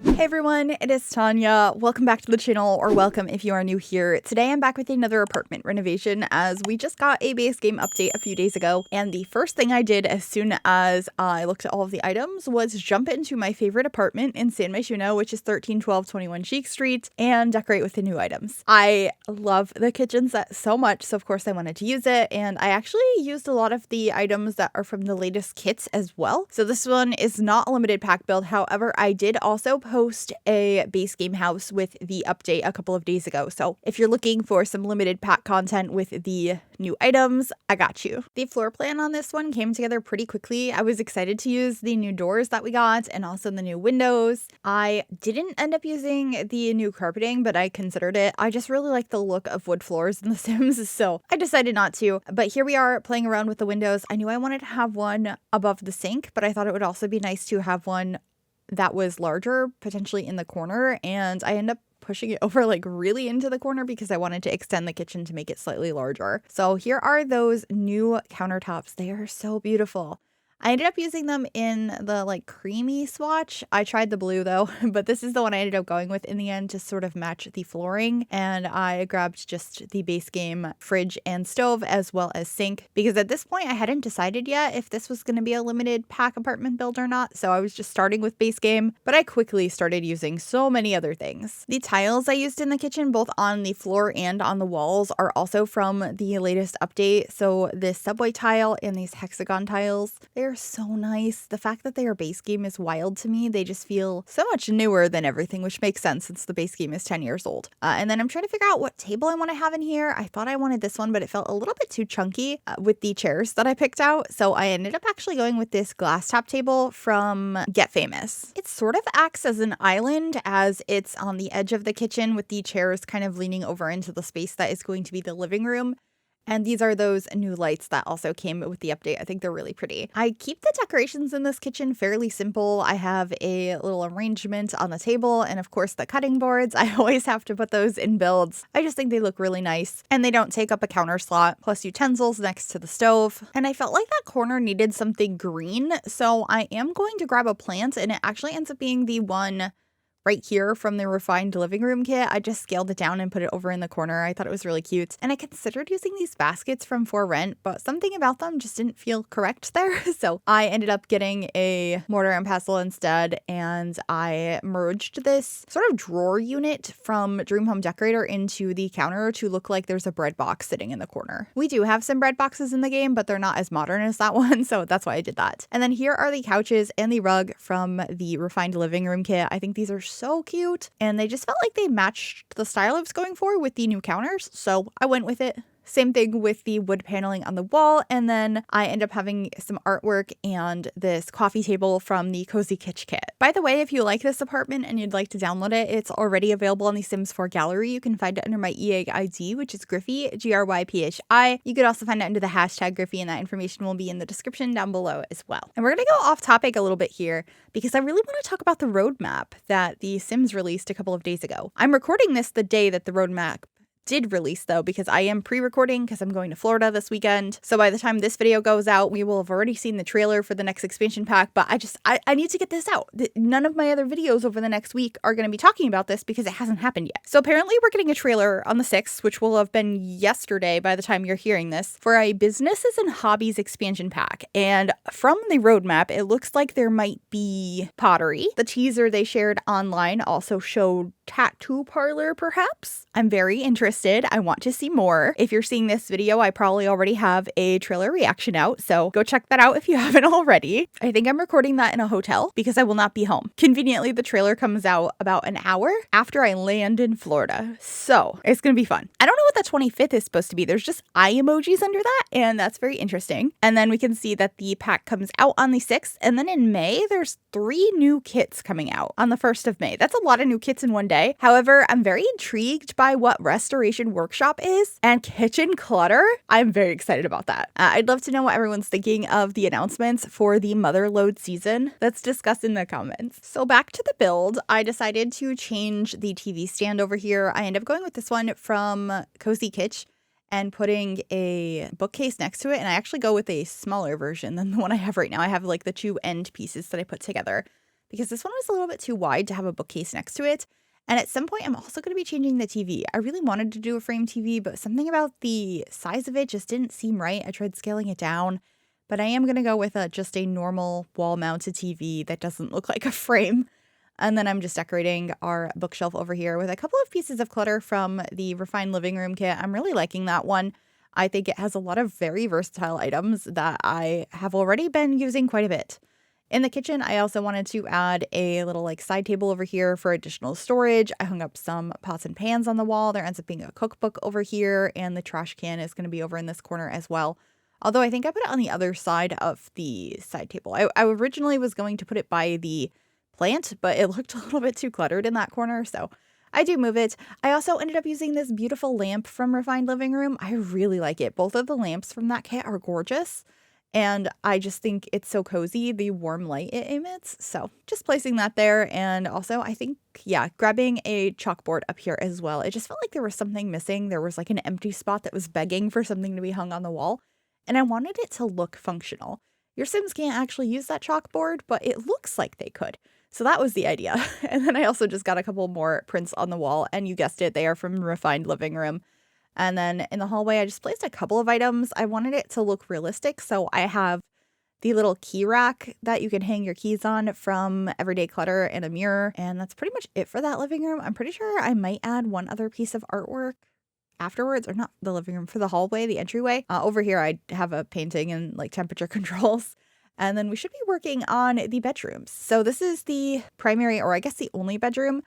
Hey everyone, it is Tanya. Welcome back to the channel, or welcome if you are new here. Today I'm back with another apartment renovation as we just got a base game update a few days ago, and the first thing I did as soon as I looked at all of the items was jump into my favorite apartment in San Myshuno, which is 131221 Chic Street, and decorate with the new items. I love the kitchen set so much, so of course I wanted to use it, and I actually used a lot of the items that are from the latest kits as well. So this one is not a limited pack build, however I did also post a base game house with the update a couple of days ago. So if you're looking for some limited pack content with the new items, I got you. The floor plan on this one came together pretty quickly. I was excited to use the new doors that we got and also the new windows. I didn't end up using the new carpeting, but I considered it. I just really like the look of wood floors in The Sims, so I decided not to. But here we are playing around with the windows. I knew I wanted to have one above the sink, but I thought it would also be nice to have one that was larger, potentially in the corner, and I ended up pushing it over like really into the corner because I wanted to extend the kitchen to make it slightly larger. So here are those new countertops. They are so beautiful. I ended up using them in the like creamy swatch. I tried the blue though, but this is the one I ended up going with in the end to sort of match the flooring. And I grabbed just the base game fridge and stove as well as sink because at this point I hadn't decided yet if this was going to be a limited pack apartment build or not. So I was just starting with base game, but I quickly started using so many other things. The tiles I used in the kitchen, both on the floor and on the walls, are also from the latest update. So this subway tile and these hexagon tiles, they're so nice. The fact that they are base game is wild to me. They just feel so much newer than everything, which makes sense since the base game is 10 years old. And then I'm trying to figure out what table I want to have in here. I thought I wanted this one, but it felt a little bit too chunky with the chairs that I picked out. So I ended up actually going with this glass top table from Get Famous. It sort of acts as an island as it's on the edge of the kitchen with the chairs kind of leaning over into the space that is going to be the living room. And these are those new lights that also came with the update. I think they're really pretty. I keep the decorations in this kitchen fairly simple. I have a little arrangement on the table and of course the cutting boards. I always have to put those in builds. I just think they look really nice and they don't take up a counter slot, plus utensils next to the stove. And I felt like that corner needed something green. So I am going to grab a plant and it actually ends up being the one right here from the refined living room kit. I just scaled it down and put it over in the corner. I thought it was really cute. And I considered using these baskets from For Rent, but something about them just didn't feel correct there. So I ended up getting a mortar and pestle instead, and I merged this sort of drawer unit from Dream Home Decorator into the counter to look like there's a bread box sitting in the corner. We do have some bread boxes in the game, but they're not as modern as that one, so that's why I did that. And then here are the couches and the rug from the refined living room kit. I think these are so cute, and they just felt like they matched the style I was going for with the new counters, so I went with it. Same thing with the wood paneling on the wall, and then I end up having some artwork and this coffee table from the Cozy Kitsch kit. By the way, if you like this apartment and you'd like to download it, it's already available on the Sims 4 gallery. You can find it under my EA ID, which is Gryphi, Gryphi. You could also find it under the hashtag Gryphi, and that information will be in the description down below as well. And we're going to go off topic a little bit here because I really want to talk about the roadmap that the Sims released a couple of days ago. I'm recording this the day that the roadmap did release though, because I am pre-recording because I'm going to Florida this weekend. So by the time this video goes out, we will have already seen the trailer for the next expansion pack, but I need to get this out. None of my other videos over the next week are going to be talking about this because it hasn't happened yet. So apparently we're getting a trailer on the 6th, which will have been yesterday by the time you're hearing this, for a businesses and hobbies expansion pack. And from the roadmap, it looks like there might be pottery. The teaser they shared online also showed tattoo parlor, perhaps. I'm very interested. I want to see more. If you're seeing this video, I probably already have a trailer reaction out, so go check that out if you haven't already. I think I'm recording that in a hotel because I will not be home. Conveniently, the trailer comes out about an hour after I land in Florida, so it's gonna be fun. I don't know what the 25th is supposed to be. There's just eye emojis under that, and that's very interesting. And then we can see that the pack comes out on the 6th, and then in May, there's 3 new kits coming out on the 1st of May. That's a lot of new kits in one day. However, I'm very intrigued by what Restoration Workshop is and kitchen clutter. I'm very excited about that. I'd love to know what everyone's thinking of the announcements for the Motherload season. Let's discuss in the comments. So back to the build, I decided to change the TV stand over here. I ended up going with this one from Cozy Kitsch and putting a bookcase next to it. And I actually go with a smaller version than the one I have right now. I have like the 2 end pieces that I put together. because this one was a little bit too wide to have a bookcase next to it. And at some point, I'm also going to be changing the TV. I really wanted to do a frame TV, but something about the size of it just didn't seem right. I tried scaling it down, but I am going to go with just a normal wall-mounted TV that doesn't look like a frame. And then I'm just decorating our bookshelf over here with a couple of pieces of clutter from the Refined Living Room kit. I'm really liking that one. I think it has a lot of very versatile items that I have already been using quite a bit. In the kitchen, I also wanted to add a little like side table over here for additional storage. I hung up some pots and pans on the wall. There ends up being a cookbook over here, and the trash can is going to be over in this corner as well. Although I think I put it on the other side of the side table. I originally was going to put it by the plant, but it looked a little bit too cluttered in that corner, so I do move it. I also ended up using this beautiful lamp from Refined Living Room. I really like it. Both of the lamps from that kit are gorgeous. And I just think it's so cozy, the warm light it emits. So just placing that there. And also I think, yeah, grabbing a chalkboard up here as well. It just felt like there was something missing. There was like an empty spot that was begging for something to be hung on the wall. And I wanted it to look functional. Your Sims can't actually use that chalkboard, but it looks like they could. So that was the idea. And then I also just got a couple more prints on the wall. And you guessed it, they are from Refined Living Room. And then in the hallway, I just placed a couple of items. I wanted it to look realistic. So I have the little key rack that you can hang your keys on from Everyday Clutter and a mirror. And that's pretty much it for that living room. I'm pretty sure I might add one other piece of artwork afterwards, or not the living room, for the hallway, the entryway. Over here, I have a painting and like temperature controls. And then we should be working on the bedrooms. So this is the primary, or I guess the only bedroom.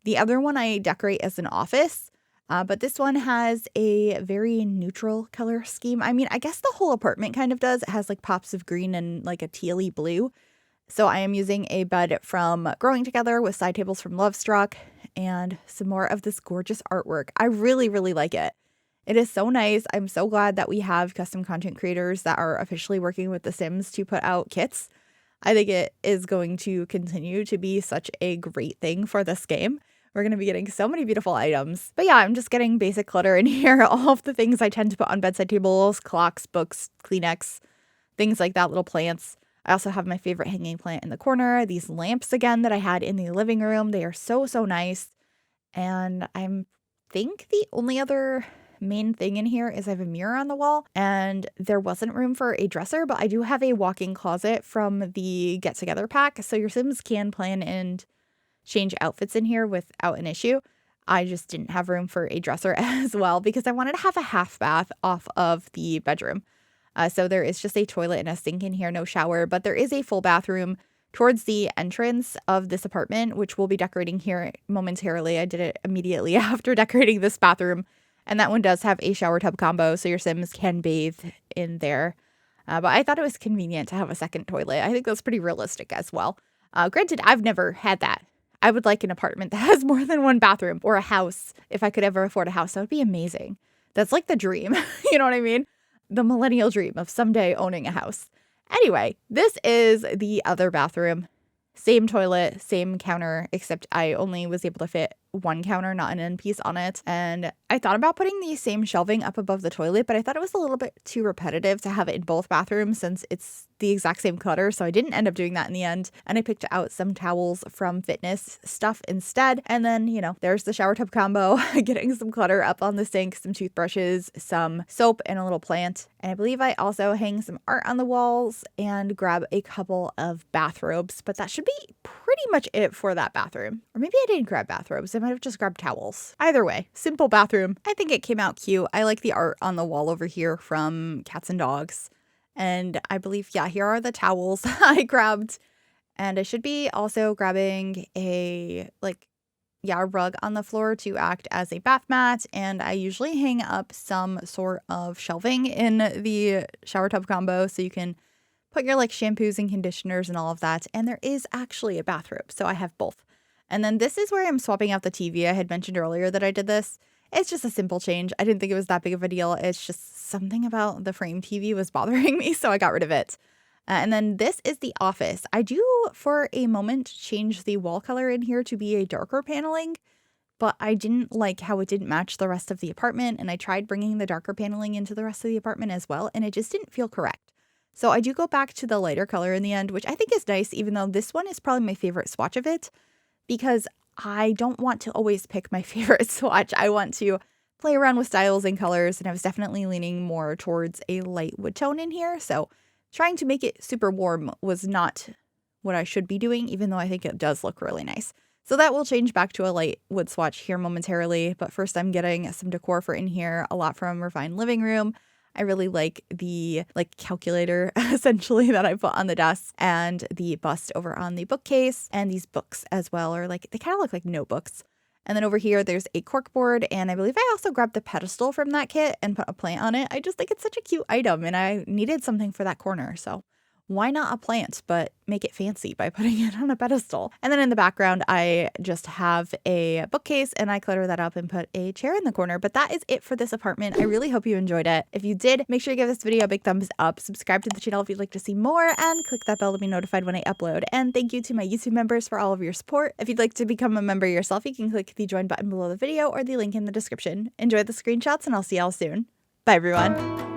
The other one I decorate as an office. But this one has a very neutral color scheme. I mean, I guess the whole apartment kind of does. It has like pops of green and like a tealy blue. So I am using a bed from Growing Together with side tables from Lovestruck and some more of this gorgeous artwork. I really, really like it. It is so nice. I'm so glad that we have custom content creators that are officially working with The Sims to put out kits. I think it is going to continue to be such a great thing for this game. We're going to be getting so many beautiful items. But yeah, I'm just getting basic clutter in here. All of the things I tend to put on bedside tables, clocks, books, Kleenex, things like that, little plants. I also have my favorite hanging plant in the corner. These lamps again that I had in the living room. They are so, so nice. And I think the only other main thing in here is I have a mirror on the wall, and there wasn't room for a dresser, but I do have a walk-in closet from the Get Together pack. So your Sims can plan and change outfits in here without an issue. I just didn't have room for a dresser as well because I wanted to have a half bath off of the bedroom. So there is just a toilet and a sink in here, no shower, but there is a full bathroom towards the entrance of this apartment, which we'll be decorating here momentarily. I did it immediately after decorating this bathroom, and that one does have a shower tub combo, so your Sims can bathe in there. But I thought it was convenient to have a second toilet. I think that's pretty realistic as well. Granted, I've never had that. I would like an apartment that has more than one bathroom, or a house. If I could ever afford a house, that would be amazing. That's like the dream. You know what I mean? The millennial dream of someday owning a house. Anyway, this is the other bathroom. Same toilet, same counter, except I only was able to fit one counter, not an end piece on it. And I thought about putting the same shelving up above the toilet, but I thought it was a little bit too repetitive to have it in both bathrooms since it's the exact same clutter. So I didn't end up doing that in the end. And I picked out some towels from fitness stuff instead. And then, you know, there's the shower tub combo, getting some clutter up on the sink, some toothbrushes, some soap, and a little plant. And I believe I also hang some art on the walls and grab a couple of bathrobes, but that should be pretty much it for that bathroom. Or maybe I didn't grab bathrobes. I might have just grabbed towels. Either way, simple bathroom. I think it came out cute. I like the art on the wall over here from Cats and Dogs. And I believe, yeah, here are the towels I grabbed. And I should be also grabbing a rug on the floor to act as a bath mat. And I usually hang up some sort of shelving in the shower tub combo so you can put your like shampoos and conditioners and all of that. And there is actually a bathrobe, so I have both. And then this is where I'm swapping out the TV. I had mentioned earlier that I did this. It's just a simple change. I didn't think it was that big of a deal. It's just something about the frame TV was bothering me, so I got rid of it. And then this is the office. I do, for a moment, change the wall color in here to be a darker paneling, but I didn't like how it didn't match the rest of the apartment, and I tried bringing the darker paneling into the rest of the apartment as well, and it just didn't feel correct. So I do go back to the lighter color in the end, which I think is nice, even though this one is probably my favorite swatch of it, because I don't want to always pick my favorite swatch. I want to play around with styles and colors, and I was definitely leaning more towards a light wood tone in here. So trying to make it super warm was not what I should be doing, even though I think it does look really nice. So that will change back to a light wood swatch here momentarily, but first I'm getting some decor for in here, a lot from Refined Living Room. I really like the calculator essentially that I put on the desk, and the bust over on the bookcase, and these books as well are they kind of look like notebooks. And then over here there's a corkboard, and I believe I also grabbed the pedestal from that kit and put a plant on it. I just think it's such a cute item, and I needed something for that corner, so why not a plant, but make it fancy by putting it on a pedestal. And then in the background, I just have a bookcase, and I clutter that up and put a chair in the corner. But that is it for this apartment. I really hope you enjoyed it. If you did, make sure you give this video a big thumbs up, subscribe to the channel if you'd like to see more, and click that bell to be notified when I upload. And thank you to my YouTube members for all of your support. If you'd like to become a member yourself, you can click the join button below the video or the link in the description. Enjoy the screenshots, and I'll see y'all soon. Bye, everyone.